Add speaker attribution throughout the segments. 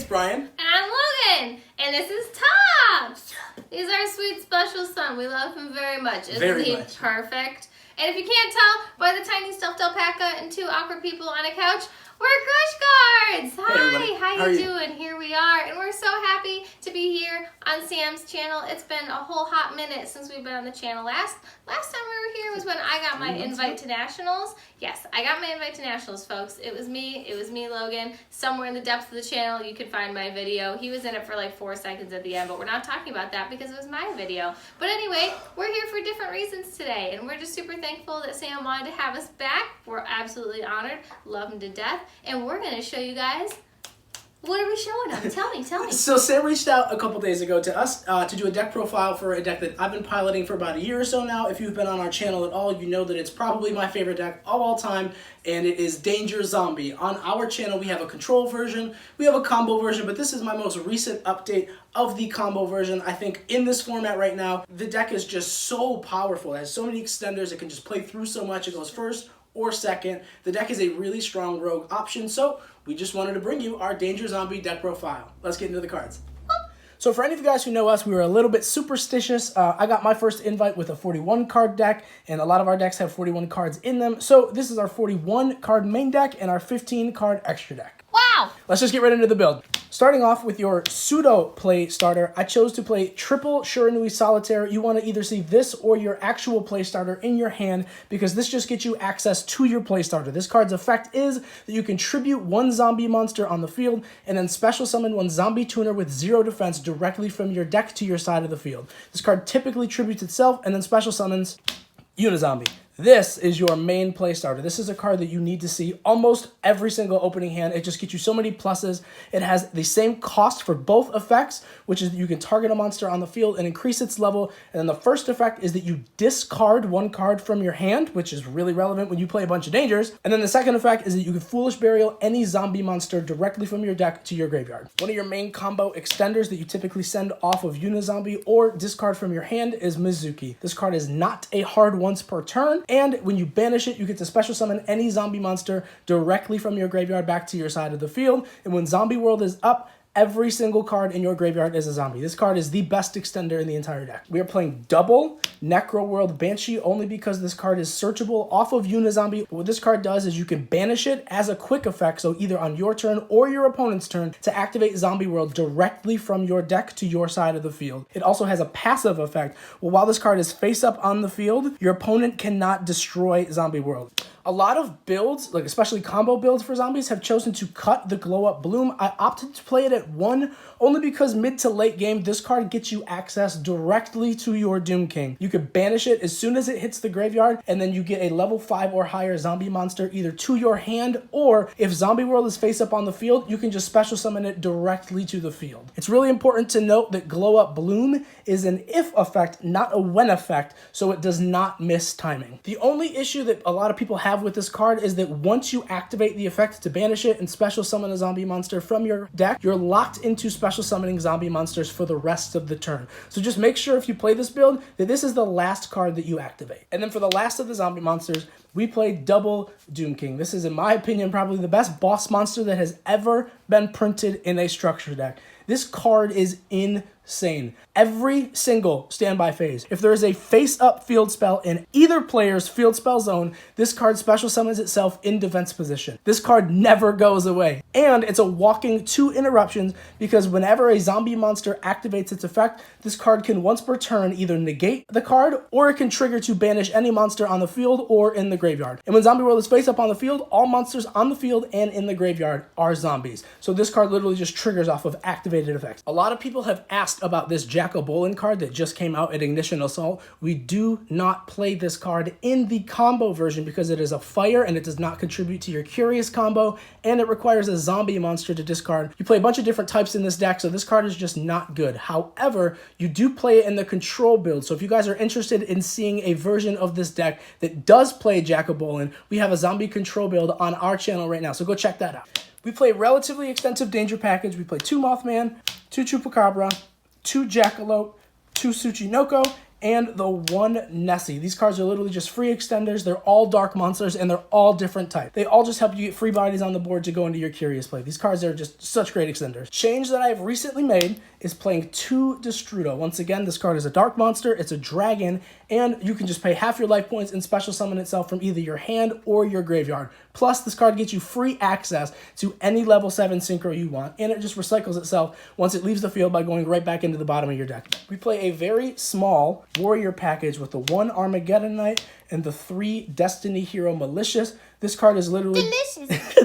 Speaker 1: Brian.
Speaker 2: And I'm Logan. And this is Tops. He's our sweet special son. We love him very much. Isn't he perfect? And if you can't tell by the tiny stuffed alpaca and two awkward people on a couch, we're Crush Guards. Hi,
Speaker 1: hey
Speaker 2: how you doing? Here we are, and we're so happy to be here on Sam's channel. It's been a whole hot minute since we've been on the channel. Last time we were here was when I got my invite to nationals. Yes, I got my invite to nationals, folks. It was me, Logan. Somewhere in the depths of the channel, you could find my video. He was in it for like 4 seconds at the end, but we're not talking about that because it was my video. But anyway, we're here for different reasons today, and we're just super thankful that Sam wanted to have us back. We're absolutely honored, love him to death, and we're going to show you guys. What are we showing them? Tell me.
Speaker 1: So Sam reached out a couple days ago to us to do a deck profile for a deck that I've been piloting for about a year or so now. If you've been on our channel at all, you know that it's probably my favorite deck of all time, and it is Danger Zombie. On our channel, we have a control version, we have a combo version, but this is my most recent update of the combo version. I think in this format right now, the deck is just so powerful. It has so many extenders, it can just play through so much. It goes first or second. The deck is a really strong rogue option, so we just wanted to bring you our Danger Zombie deck profile. Let's get into the cards. So for any of you guys who know us, we were a little bit superstitious. I got my first invite with a 41 card deck, and a lot of our decks have 41 cards in them. So this is our 41 card main deck and our 15 card extra deck.
Speaker 2: Wow!
Speaker 1: Let's just get right into the build. Starting off with your pseudo play starter, I chose to play triple Shiranui Solitaire. You want to either see this or your actual play starter in your hand because this just gets you access to your play starter. This card's effect is that you can tribute one zombie monster on the field and then special summon one zombie tuner with 0 defense directly from your deck to your side of the field. This card typically tributes itself and then special summons Unizombie. This is your main play starter. This is a card that you need to see almost every single opening hand. It just gets you so many pluses. It has the same cost for both effects, which is that you can target a monster on the field and increase its level. And then the first effect is that you discard one card from your hand, which is really relevant when you play a bunch of dangers. And then the second effect is that you can Foolish Burial any zombie monster directly from your deck to your graveyard. One of your main combo extenders that you typically send off of Unizombie or discard from your hand is Mizuki. This card is not a hard once per turn. And when you banish it, you get to special summon any zombie monster directly from your graveyard back to your side of the field. And when Zombie World is up, every single card in your graveyard is a zombie. This card is the best extender in the entire deck. We are playing double Necro World Banshee only because this card is searchable off of Unizombie. What this card does is you can banish it as a quick effect, so either on your turn or your opponent's turn, to activate Zombie World directly from your deck to your side of the field. It also has a passive effect. Well, while this card is face up on the field, your opponent cannot destroy Zombie World. A lot of builds, like especially combo builds for zombies, have chosen to cut the Glow Up Bloom. I opted to play it at 1 only because mid to late game, this card gets you access directly to your Doom King. You can banish it as soon as it hits the graveyard, and then you get a level 5 or higher zombie monster either to your hand, or if Zombie World is face up on the field, you can just special summon it directly to the field. It's really important to note that Glow Up Bloom is an if effect, not a when effect, so it does not miss timing. The only issue that a lot of people have with this card is that once you activate the effect to banish it and special summon a zombie monster from your deck, you're locked into special summoning zombie monsters for the rest of the turn. So just make sure if you play this build that this is the last card that you activate. And then for the last of the zombie monsters, we play double Doom King. This is, in my opinion, probably the best boss monster that has ever been printed in a structure deck. This card is insane. Every single standby phase, if there is a face-up field spell in either player's field spell zone, this card special summons itself in defense position. This card never goes away. And it's a walking 2 interruptions because whenever a zombie monster activates its effect, this card can once per turn either negate the card or it can trigger to banish any monster on the field or in the graveyard. And when Zombie World is face up on the field, all monsters on the field and in the graveyard are zombies. So this card literally just triggers off of activated effects. A lot of people have asked about this Jack-o'-Bolin card that just came out at Ignition Assault. We do not play this card in the combo version because it is a fire and it does not contribute to your Curious combo, and it requires a zombie monster to discard. You play a bunch of different types in this deck, so this card is just not good. However, you do play it in the control build, so if you guys are interested in seeing a version of this deck that does play Jack-o'-Bolin, we have a zombie control build on our channel right now, so go check that out. We play relatively extensive danger package. We play 2 Mothman, 2 Chupacabra, 2 Jackalope, 2 Tsuchinoko, and the one Nessie. These cards are literally just free extenders. They're all dark monsters, and they're all different types. They all just help you get free bodies on the board to go into your Curious play. These cards are just such great extenders. Change that I've recently made is playing 2 Destrudo. Once again, this card is a dark monster, it's a dragon, and you can just pay half your life points and special summon itself from either your hand or your graveyard. Plus, this card gets you free access to any level 7 synchro you want, and it just recycles itself once it leaves the field by going right back into the bottom of your deck. We play a very small warrior package with the 1 Armageddon Knight and the 3 Destiny Hero Malicious. This card is literally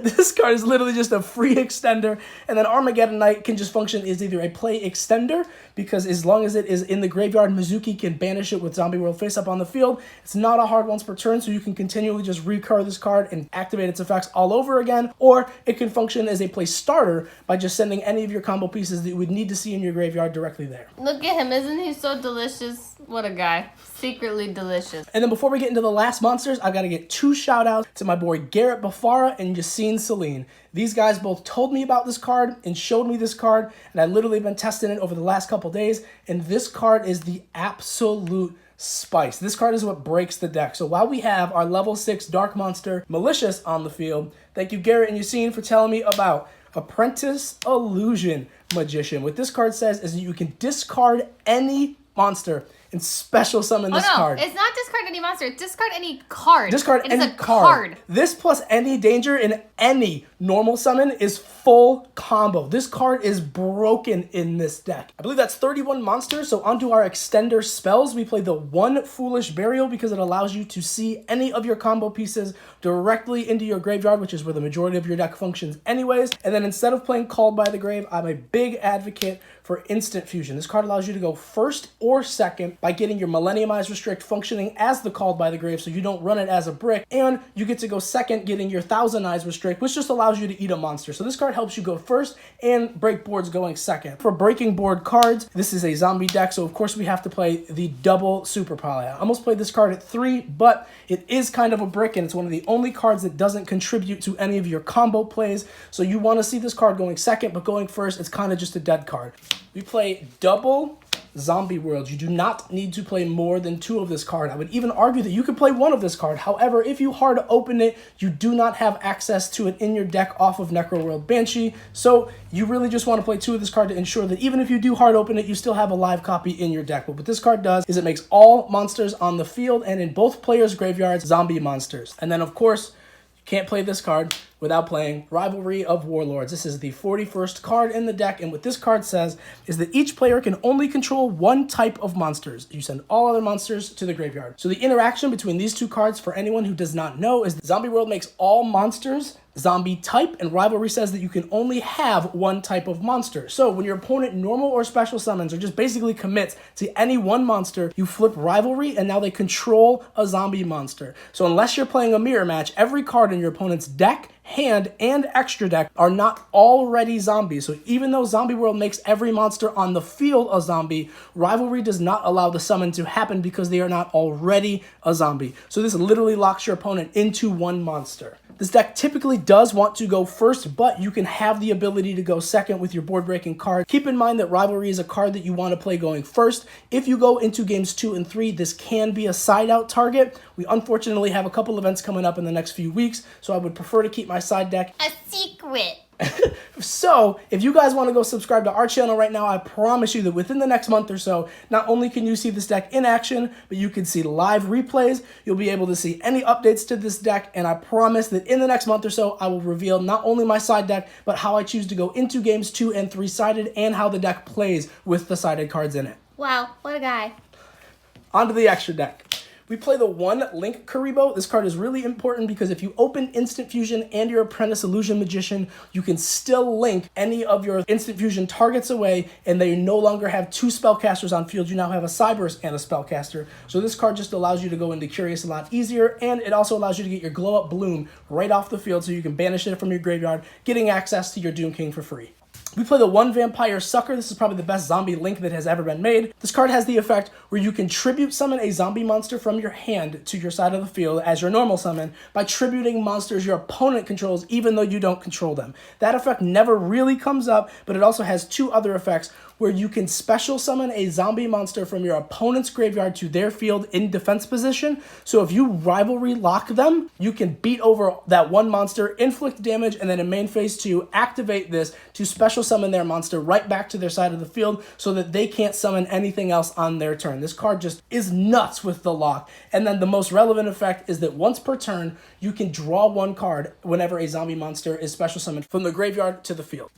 Speaker 1: this card is literally just a free extender, and then Armageddon Knight can just function as either a play extender, because as long as it is in the graveyard, Mizuki can banish it with Zombie World face up on the field. It's not a hard once per turn, so you can continually just recur this card and activate its effects all over again, or it can function as a play starter by just sending any of your combo pieces that you would need to see in your graveyard directly there.
Speaker 2: Look at him, isn't he so delicious? What a guy. Secretly delicious.
Speaker 1: And then before we get into the last monsters, I've got to get 2 shout outs to my boy Garrett Bafara and Yassine Celine. These guys both told me about this card and showed me this card, and I literally been testing it over the last couple days, and this card is the absolute spice. This card is what breaks the deck. So while we have our level 6 Dark Monster Malicious on the field, thank you Garrett and Yassine for telling me about Apprentice Illusion Magician. What this card says is that you can discard any monster and special summon this card.
Speaker 2: It's not discard any monster. It's discard any card.
Speaker 1: Discard any card. This plus any danger in any normal summon is full combo. This card is broken in this deck. I believe that's 31 monsters, so onto our extender spells. We play the 1 Foolish Burial because it allows you to see any of your combo pieces directly into your graveyard, which is where the majority of your deck functions anyways. And then instead of playing Called by the Grave, I'm a big advocate for Instant Fusion. This card allows you to go first or second by getting your Millennium Eyes Restrict functioning as the Called by the Grave, so you don't run it as a brick, and you get to go second getting your Thousand Eyes Restrict, which just allows you to eat a monster. So this card helps you go first and break boards going second. For breaking board cards, this is a zombie deck, so of course we have to play the double Super Poly. I almost played this card at 3, but it is kind of a brick, and it's one of the only cards that doesn't contribute to any of your combo plays, so you want to see this card going second, but going first, it's kind of just a dead card. We play double Zombie World. You do not need to play more than 2 of this card. I would even argue that you could play 1 of this card. However, if you hard open it, you do not have access to it in your deck off of Necro World Banshee. So you really just want to play 2 of this card to ensure that even if you do hard open it, you still have a live copy in your deck. But what this card does is it makes all monsters on the field and in both players' graveyards zombie monsters. And then of course, you can't play this card without playing Rivalry of Warlords. This is the 41st card in the deck, and what this card says is that each player can only control 1 type of monsters. You send all other monsters to the graveyard. So the interaction between these 2 cards, for anyone who does not know, is that Zombie World makes all monsters zombie type, and Rivalry says that you can only have 1 type of monster. So when your opponent normal or special summons or just basically commits to any 1 monster, you flip Rivalry, and now they control a zombie monster. So unless you're playing a mirror match, every card in your opponent's deck, hand, and extra deck are not already zombies. So even though Zombie World makes every monster on the field a zombie, Rivalry does not allow the summon to happen because they are not already a zombie. So this literally locks your opponent into 1 monster. This deck typically does want to go first, but you can have the ability to go second with your board-breaking card. Keep in mind that Rivalry is a card that you want to play going first. If you go into games 2 and 3, this can be a side-out target. We unfortunately have a couple events coming up in the next few weeks, so I would prefer to keep my side deck
Speaker 2: a secret.
Speaker 1: So, if you guys want to go subscribe to our channel right now, I promise you that within the next month or so, not only can you see this deck in action, but you can see live replays. You'll be able to see any updates to this deck, and I promise that in the next month or so, I will reveal not only my side deck, but how I choose to go into games 2 and 3 sided, and how the deck plays with the sided cards in it.
Speaker 2: Wow, what a guy.
Speaker 1: On to the extra deck. We play the 1 Link Karibo. This card is really important because if you open Instant Fusion and your Apprentice Illusion Magician, you can still link any of your Instant Fusion targets away, and they no longer have 2 spellcasters on field. You now have a Cyberse and a spellcaster. So this card just allows you to go into Curious a lot easier, and it also allows you to get your Glow Up Bloom right off the field so you can banish it from your graveyard, getting access to your Doom King for free. We play the 1 Vampire Sucker. This is probably the best zombie link that has ever been made. This card has the effect where you can tribute summon a zombie monster from your hand to your side of the field as your normal summon by tributing monsters your opponent controls even though you don't control them. That effect never really comes up, but it also has 2 other effects where you can special summon a zombie monster from your opponent's graveyard to their field in defense position. So if you rivalry lock them, you can beat over that one monster, inflict damage, and then in main phase 2, activate this to special summon their monster right back to their side of the field so that they can't summon anything else on their turn. This card just is nuts with the lock. And then the most relevant effect is that once per turn, you can draw one card whenever a zombie monster is special summoned from the graveyard to the field.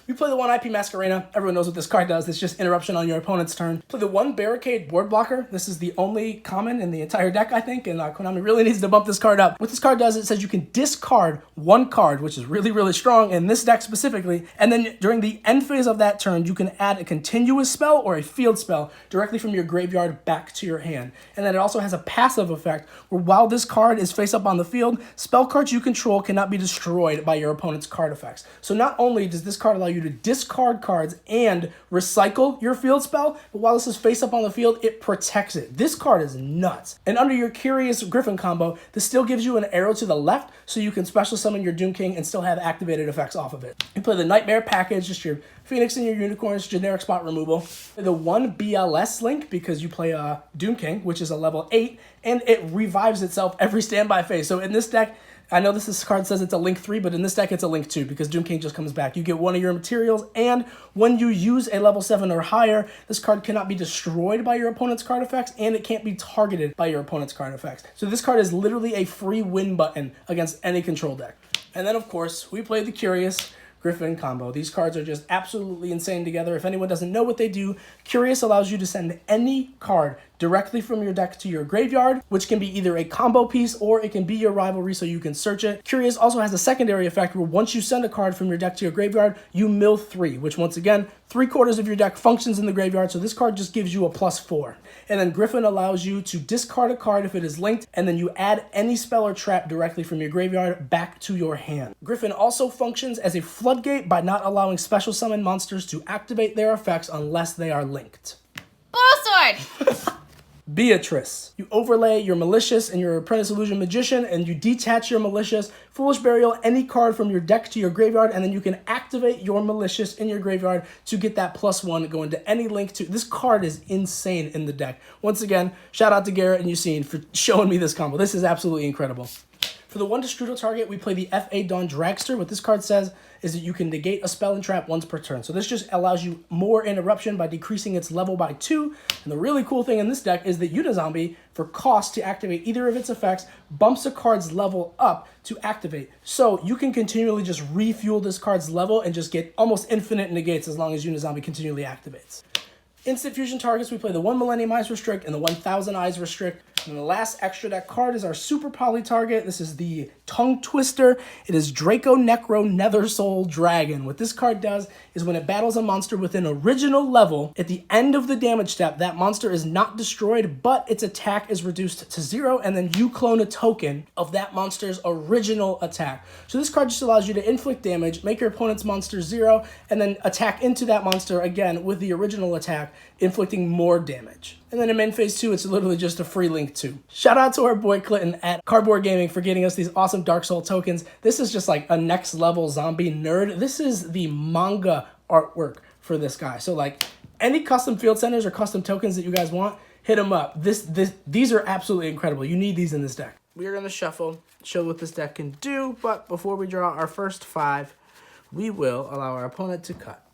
Speaker 1: We play the 1 IP Masquerena. Everyone knows what this card does. It's just interruption on your opponent's turn. Play the 1 Barricade Board Blocker. This is the only common in the entire deck, I think, and Konami really needs to bump this card up. What this card does, it says you can discard one card, which is really, really strong in this deck specifically, and then during the end phase of that turn, you can add a continuous spell or a field spell directly from your graveyard back to your hand. And then it also has a passive effect where while this card is face up on the field, spell cards you control cannot be destroyed by your opponent's card effects. So not only does this card allow you to discard cards and recycle your field spell, but while this is face up on the field, it protects it. This card is nuts. And under your Curious Griffin combo, this still gives you an arrow to the left, so you can special summon your Doom King and still have activated effects off of it. You play the Nightmare package, just your Phoenix and your Unicorns, generic spot removal. The 1 BLS link, because you play Doom King, which is a level 8, and it revives itself every standby phase. So in this deck, I know this card says it's a link 3, but in this deck it's a link 2 because Doom King just comes back. You get one of your materials, and when you use a level 7 or higher, this card cannot be destroyed by your opponent's card effects, and it can't be targeted by your opponent's card effects. So this card is literally a free win button against any control deck. And then, of course, we play the Curious Griffin combo. These cards are just absolutely insane together. If anyone doesn't know what they do, Curious allows you to send any card directly from your deck to your graveyard, which can be either a combo piece or it can be your rivalry so you can search it. Curious also has a secondary effect where once you send a card from your deck to your graveyard, you mill 3, which once again, 3/4 of your deck functions in the graveyard, so this card just gives you a +4. And then Griffin allows you to discard a card if it is linked, and then you add any spell or trap directly from your graveyard back to your hand. Griffin also functions as a floodgate by not allowing special summon monsters to activate their effects unless they are linked.
Speaker 2: Sword!
Speaker 1: Beatrice. You overlay your Malicious and your Apprentice Illusion Magician, and you detach your Malicious, Foolish Burial any card from your deck to your graveyard, and then you can activate your Malicious in your graveyard to get that +1 going to any link to. This card is insane in the deck. Once again, shout out to Garrett and Yusine for showing me this combo. This is absolutely incredible. For the 1 Destrudo target, we play the F.A. Dawn Dragster. What this card says is that you can negate a spell and trap once per turn. So this just allows you more interruption by decreasing its level by 2. And the really cool thing in this deck is that Unizombie, for cost to activate either of its effects, bumps a card's level up to activate. So you can continually just refuel this card's level and just get almost infinite negates as long as Unizombie continually activates. Instant fusion targets, we play the 1 Millennium Eyes Restrict and the 1000 Eyes Restrict. And the last extra deck card is our super poly target. This is the Tongue Twister. It is Draco Necro Nether Soul Dragon. What this card does is when it battles a monster with an original level, at the end of the damage step, that monster is not destroyed, but its attack is reduced to 0, and then you clone a token of that monster's original attack. So this card just allows you to inflict damage, make your opponent's monster 0, and then attack into that monster again with the original attack, inflicting more damage. And then in main phase 2, it's literally just a free link 2. Shout out to our boy Clinton at Cardboard Gaming for getting us these awesome Dark Soul tokens. This is just like a next level zombie nerd. This is the manga artwork for this guy. So like any custom field centers or custom tokens that you guys want, hit them up. These are absolutely incredible. You need these in this deck. We are going to shuffle, show what this deck can do, but before we draw our first 5, we will allow our opponent to cut.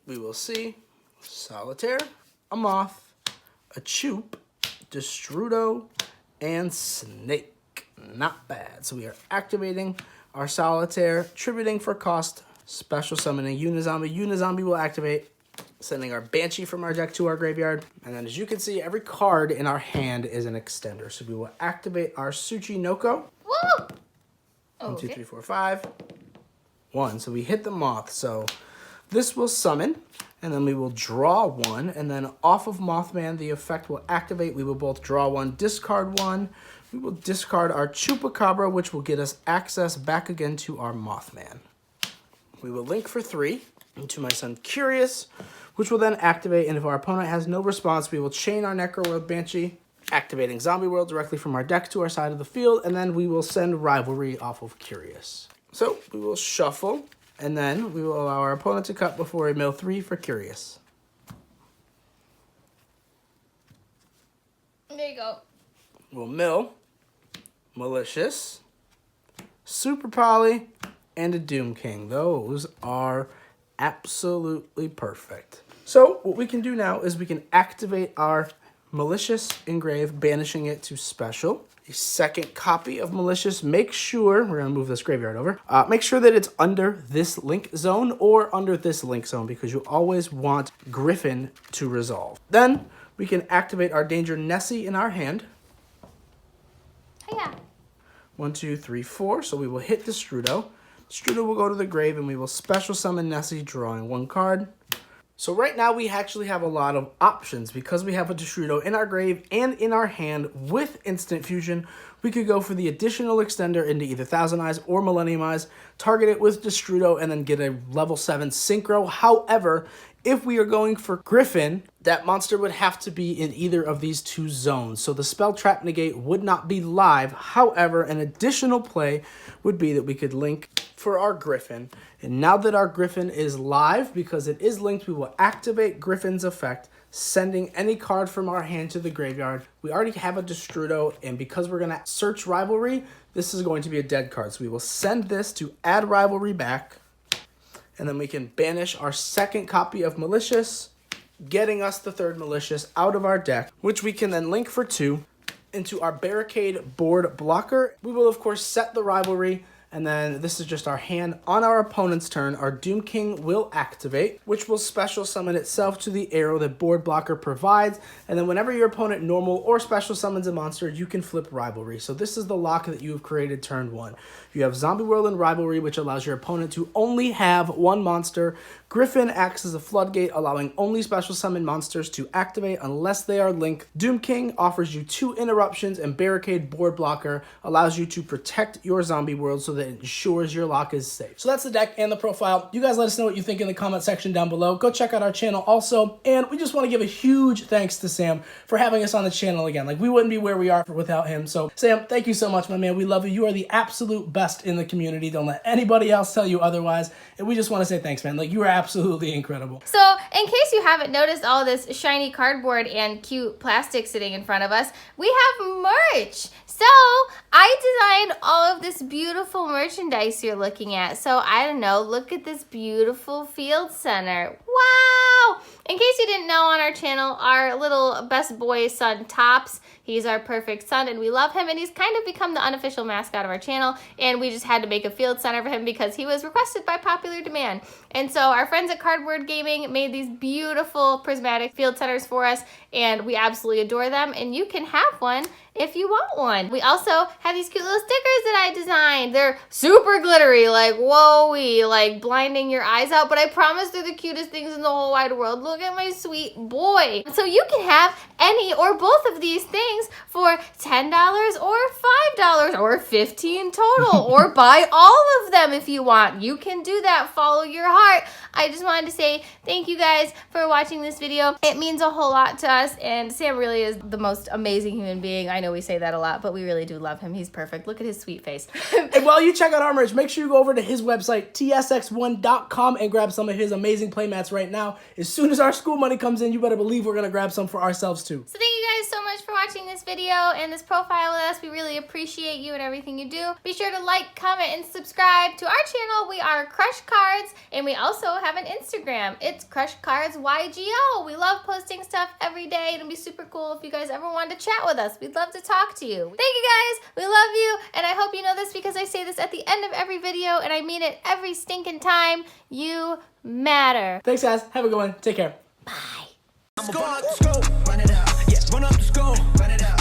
Speaker 1: We will see Solitaire, a Moth, a Choop, Destrudo, and Snake. Not bad. So we are activating our Solitaire, tributing for cost, special summoning Unizombie. Unizombie will activate, sending our Banshee from our deck to our graveyard. And then as you can see, every card in our hand is an extender. So we will activate our Tsuchinoko.
Speaker 2: Woo!
Speaker 1: 1, 2, 3, 4, 5. 1. So we hit the Moth. So this will summon, and then we will draw 1, and then off of Mothman, the effect will activate. We will both draw 1, discard 1. We will discard our Chupacabra, which will get us access back again to our Mothman. We will link for 3 into my son Curious, which will then activate, and if our opponent has no response, we will chain our Necroworld Banshee, activating Zombie World directly from our deck to our side of the field, and then we will send Rivalry off of Curious. So we will shuffle And then we will allow our opponent to cut before we mill 3 for curious.
Speaker 2: There you go.
Speaker 1: We'll mill malicious, super poly, and a Doom King. Those are absolutely perfect. So what we can do now is we can activate our malicious engrave, banishing it to special. A second copy of malicious. Make sure, we're gonna move this graveyard over. Make sure that it's under this link zone or under this link zone because you always want Griffin to resolve. Then we can activate our Danger Nessie in our hand.
Speaker 2: Hiya.
Speaker 1: 1, 2, 3, 4. So we will hit the Strudo. Strudo will go to the grave and we will special summon Nessie, drawing 1 card. So right now we actually have a lot of options because we have a Destrudo in our grave and in our hand with Instant Fusion. We could go for the additional extender into either Thousand Eyes or Millennium Eyes, target it with Destrudo, and then get a level 7 Synchro. However, if we are going for Griffin, that monster would have to be in either of these 2 zones. So the Spell Trap Negate would not be live. However, an additional play would be that we could link for our Griffin. And now that our Griffin is live, because it is linked, we will activate Griffin's effect, sending any card from our hand to the graveyard. We already have a Destrudo, and because we're going to search Rivalry, this is going to be a dead card. So we will send this to add Rivalry back, and then we can banish our second copy of Malicious, getting us the 3rd Malicious out of our deck, which we can then link for 2 into our Barricade board blocker. We will, of course, set the Rivalry, and then this is just our hand. On our opponent's turn, our Doom King will activate, which will special summon itself to the arrow that board blocker provides. And then whenever your opponent normal or special summons a monster, you can flip Rivalry. So this is the lock that you have created turn 1. You have Zombie World and Rivalry, which allows your opponent to only have 1 monster. Griffin acts as a floodgate, allowing only special summon monsters to activate unless they are linked. Doom King offers you 2 interruptions, and Barricade board blocker allows you to protect your Zombie World so that it ensures your lock is safe. So that's the deck and the profile. You guys let us know what you think in the comment section down below. Go check out our channel also. And we just want to give a huge thanks to Sam for having us on the channel again. Like, we wouldn't be where we are without him. So Sam, thank you so much, my man. We love you. You are the absolute best in the community. Don't let anybody else tell you otherwise. And we just want to say thanks, man. Like, you are absolutely incredible.
Speaker 2: So, in case you haven't noticed all this shiny cardboard and cute plastic sitting in front of us, we have merch. So, I designed all of this beautiful merchandise you're looking at. So, I don't know, look at this beautiful field center. Wow! In case you didn't know, on our channel, our little best boy son, Tops, he's our perfect son, and we love him, and he's kind of become the unofficial mascot of our channel, and we just had to make a field center for him because he was requested by popular demand. And so our friends at Cardboard Gaming made these beautiful prismatic field centers for us, and we absolutely adore them, and you can have one if you want one. We also have these cute little stickers that I designed. They're super glittery, like whoa-wee, like blinding your eyes out, but I promise they're the cutest things in the whole wide world. Look at my sweet boy. So you can have any or both of these things for $10 or $5 or $15 total, or buy all of them if you want. You can do that. Follow your heart. I just wanted to say thank you guys for watching this video. It means a whole lot to us, and Sam really is the most amazing human being. I know we say that a lot, but we really do love him. He's perfect. Look at his sweet face.
Speaker 1: And while you check out our merch, make sure you go over to his website, tsx1.com, and grab some of his amazing playmats right now. As soon as our school money comes in, you better believe we're going to grab some for ourselves too.
Speaker 2: So thank you guys so much for watching this video and this profile with us. We really appreciate you and everything you do. Be sure to like, comment, and subscribe to our channel. We are Crush Cards, and we also have an Instagram. It's Crush Cards YGO. We love posting stuff every day. It'd be super cool if you guys ever wanted to chat with us. We'd love to talk to you. Thank you guys. We love you, and I hope you know this because I say this at the end of every video, and I mean it every stinking time. You matter.
Speaker 1: Thanks, guys. Have a good one. Take care.
Speaker 2: Bye.
Speaker 3: Run up the scope, run it out. Yeah, run up the scope, run it out.